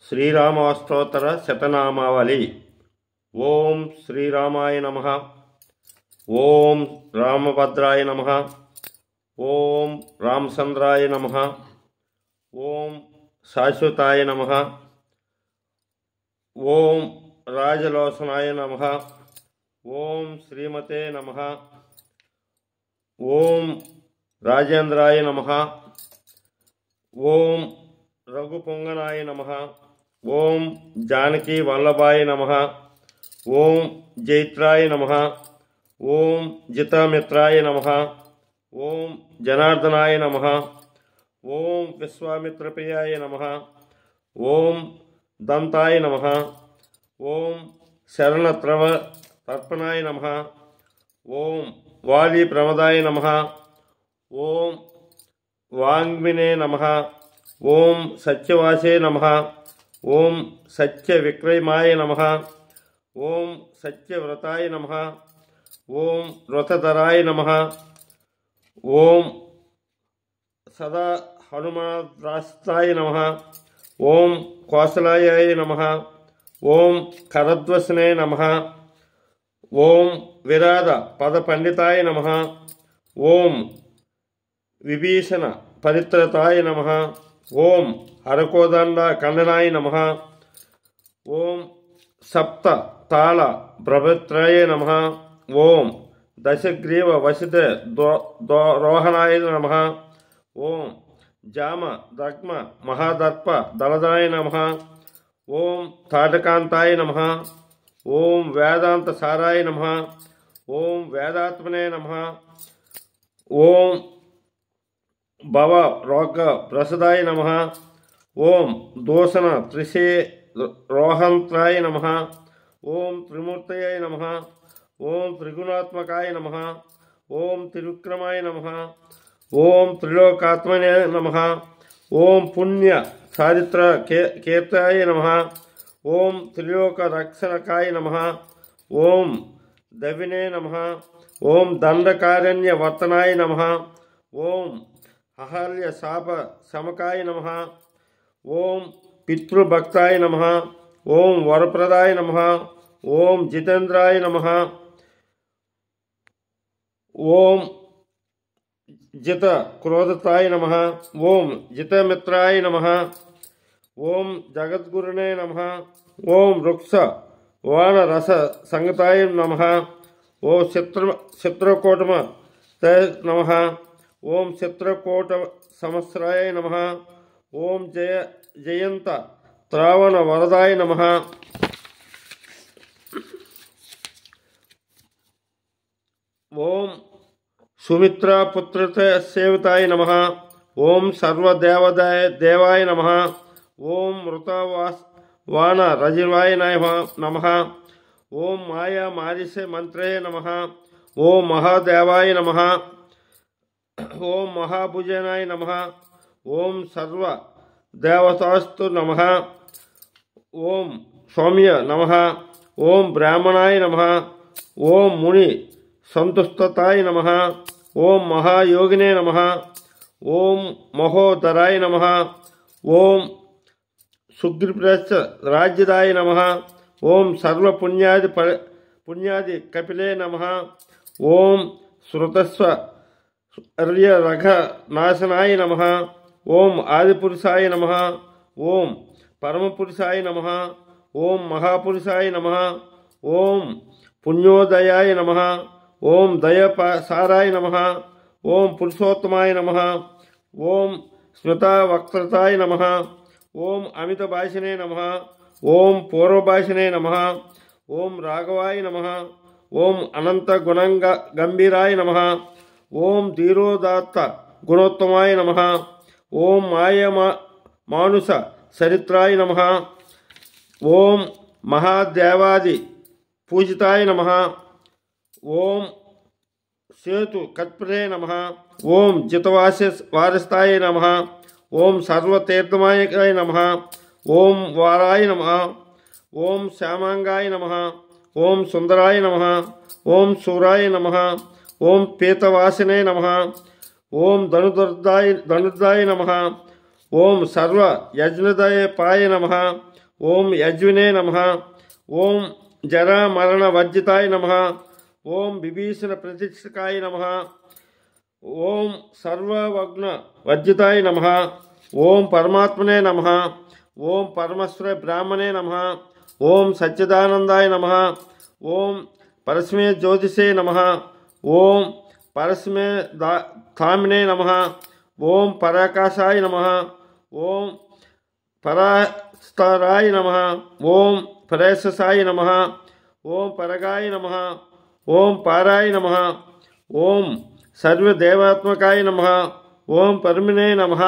శ్రీరామాష్టోత్తర శతనామావళి. ఓం శ్రీరామాయ నమః. ఓం రామభద్రాయ నమః. ఓం రామచంద్రాయ నమః. ఓం శాశ్వతాయ నమః. ఓం రాజలోచనాయ నమః. ఓం శ్రీమతే నమః. ఓం రాజేంద్రాయ నమః. ఓం రఘుపొంగనాయ నమః. ఓం జానకీ వల్లభాయ నమః. ఓం జైత్రాయ నమః. ఓం జితమిత్రాయ నమః. ఓం జనార్దనాయ నమః. ఓం విశ్వామిత్రప్రియాయ నమః. ఓం దంతాయ నమః. ఓం శరణత్రవ తర్పణాయ నమః. ఓం వాలి ప్రమదాయ నమః. ఓం వాంగ్మినే నమః. ఓం సత్యవాసే నమః. ఓం సత్య విక్రయమాయ నమః. ఓం సత్యవ్రతాయ నమః. ఓం వ్రతధరాయ నమః. ఓం సదా హనుమద్రాస్తాయ నమః. ఓం కోసలాయాయ నమః. ఓం కరద్వసనే నమః. ఓం విరాధ పద పండితాయ నమః. ఓం విభీషణ పరిత్రతాయ నమః. ఓం హరకోదండ ఖండనాయ నమః. ఓం సప్త తాళ ప్రభత్రాయ నమః. ఓం దశగ్రీవ వసిత రోహణాయ నమః. ఓం జామ దగ్మ మహాదర్ప దళదాయ నమః. ఓం తాటకాంతాయ నమః. ఓం వేదాంత సారాయ నమః. ఓం వేదాత్మనే నమః. ఓం భవ రోగ ప్రసదాయ నమః. ఓం దోషణ త్రిశే రోహంత్రాయ నమః. ఓం త్రిమూర్తయ నమః. ఓం త్రిగుణాత్మకాయ నమః. ఓం త్రివిక్రమాయ నమః. ఓం త్రిలోకాత్మనే నమః. ఓం పుణ్య చారిత్ర కీర్తాయ నమః. ఓం త్రిలోక రక్షణకాయ నమః. ఓం దవినే నమః. ఓం దండకారణ్య వర్తనాయ నమః. ఓం అహల్య శాప శమకాయ నమః. ఓం పితృభక్తాయ నమః. ఓం వరప్రదాయ నమః. ఓం జితేంద్రాయ నమః. ఓం జిత క్రోధతాయ నమః. ఓం జితమిత్రాయ నమః. ఓం జగద్గురునే నమః. ఓం వృక్ష వానరస సంగతాయ నమః. ఓం చిత్రకూటమ నమః. ఓం చిత్రకూట సమస్రాయ నమః. ఓం జయంత త్రావణ వరదాయ నమః. ఓం సుమిత్రాపుత్రత సేవితాయ నమః. ఓం సర్వదేవాయ నమః. ఓం మృతవాన రజివాయ నమః. ఓం మాయా మారిష మంత్రే నమః. ఓం మహాదేవాయ నమః. ఓం మహాభుజనాయ నమః. ఓం సర్వ దేవతాస్తు నమః. ఓం సౌమ్య నమః. ఓం బ్రాహ్మణాయ నమః. ఓం ముని సంతుష్టతాయ నమః. ఓం మహాయోగినే నమః. ఓం మహోదరాయ నమః. ఓం సుగ్రీప్రస్థ రాజ్యదాయ నమః. ఓం పుణ్యాది కపిలే నమః. ఓం శృతస్వ రఘ నాశనాయ నమః. ఓం ఆదిపురుషాయ నమః. ఓం పరమపురుషాయ నమః. ఓం మహాపురుషాయ నమః. ఓం పుణ్యోదయాయ నమః. ఓం దయసారాయ నమః. ఓం పురుషోత్తమాయ నమః. ఓం స్మితవక్త్రతాయ నమః. ఓం అమితభాషినే నమః. ఓం పూర్వభాషినే నమః. ఓం రాఘవాయ నమః. ఓం అనంత గంభీరాయ నమః. ఓం ధీరోదాత్త గుణోత్తమాయ నమః. ఓం మానుష చరిత్రాయ నమః. ఓం మహాదేవాది పూజితాయ నమః. ఓం సేతు కత్పరే నమః. ఓం జితవారస్తాయ నమః. ఓం సర్వతీర్థమాయ నమః. ఓం వారాయ నమః. ఓం శ్యామాంగాయ నమః. ఓం సుందరాయ నమః. ఓం శూరాయ నమః. ఓం పీతవాసినే నమః. ఓం ధనుర్ధాయ నమః. ఓం సర్వ యజ్ఞదయపాయ నమః. ఓం యజ్వినే నమః. ఓం జరా మరణ వర్జితాయ నమః. ఓం విభీషణ ప్రతిష్ఠకాయ నమః. ఓం సర్వవగ్న వర్జితాయ నమః. ఓం పరమాత్మనే నమః. ఓం పరమశ్వర బ్రాహ్మణే నమః. ఓం సచ్చిదానందాయ నమః. ఓం పరస్మే జ్యోతిషే నమః. ఓం పరస్మే ధామినే నమః. ఓం పరాకాశాయ నమః. ఓం పరాస్తరాయ నమః. ఓం పరేశసాయ నమః. ఓం పరగాయ నమః. ఓం పారాయ నమః. ఓం సర్వదేవాత్మకాయ నమః. ఓం పరమినే నమః.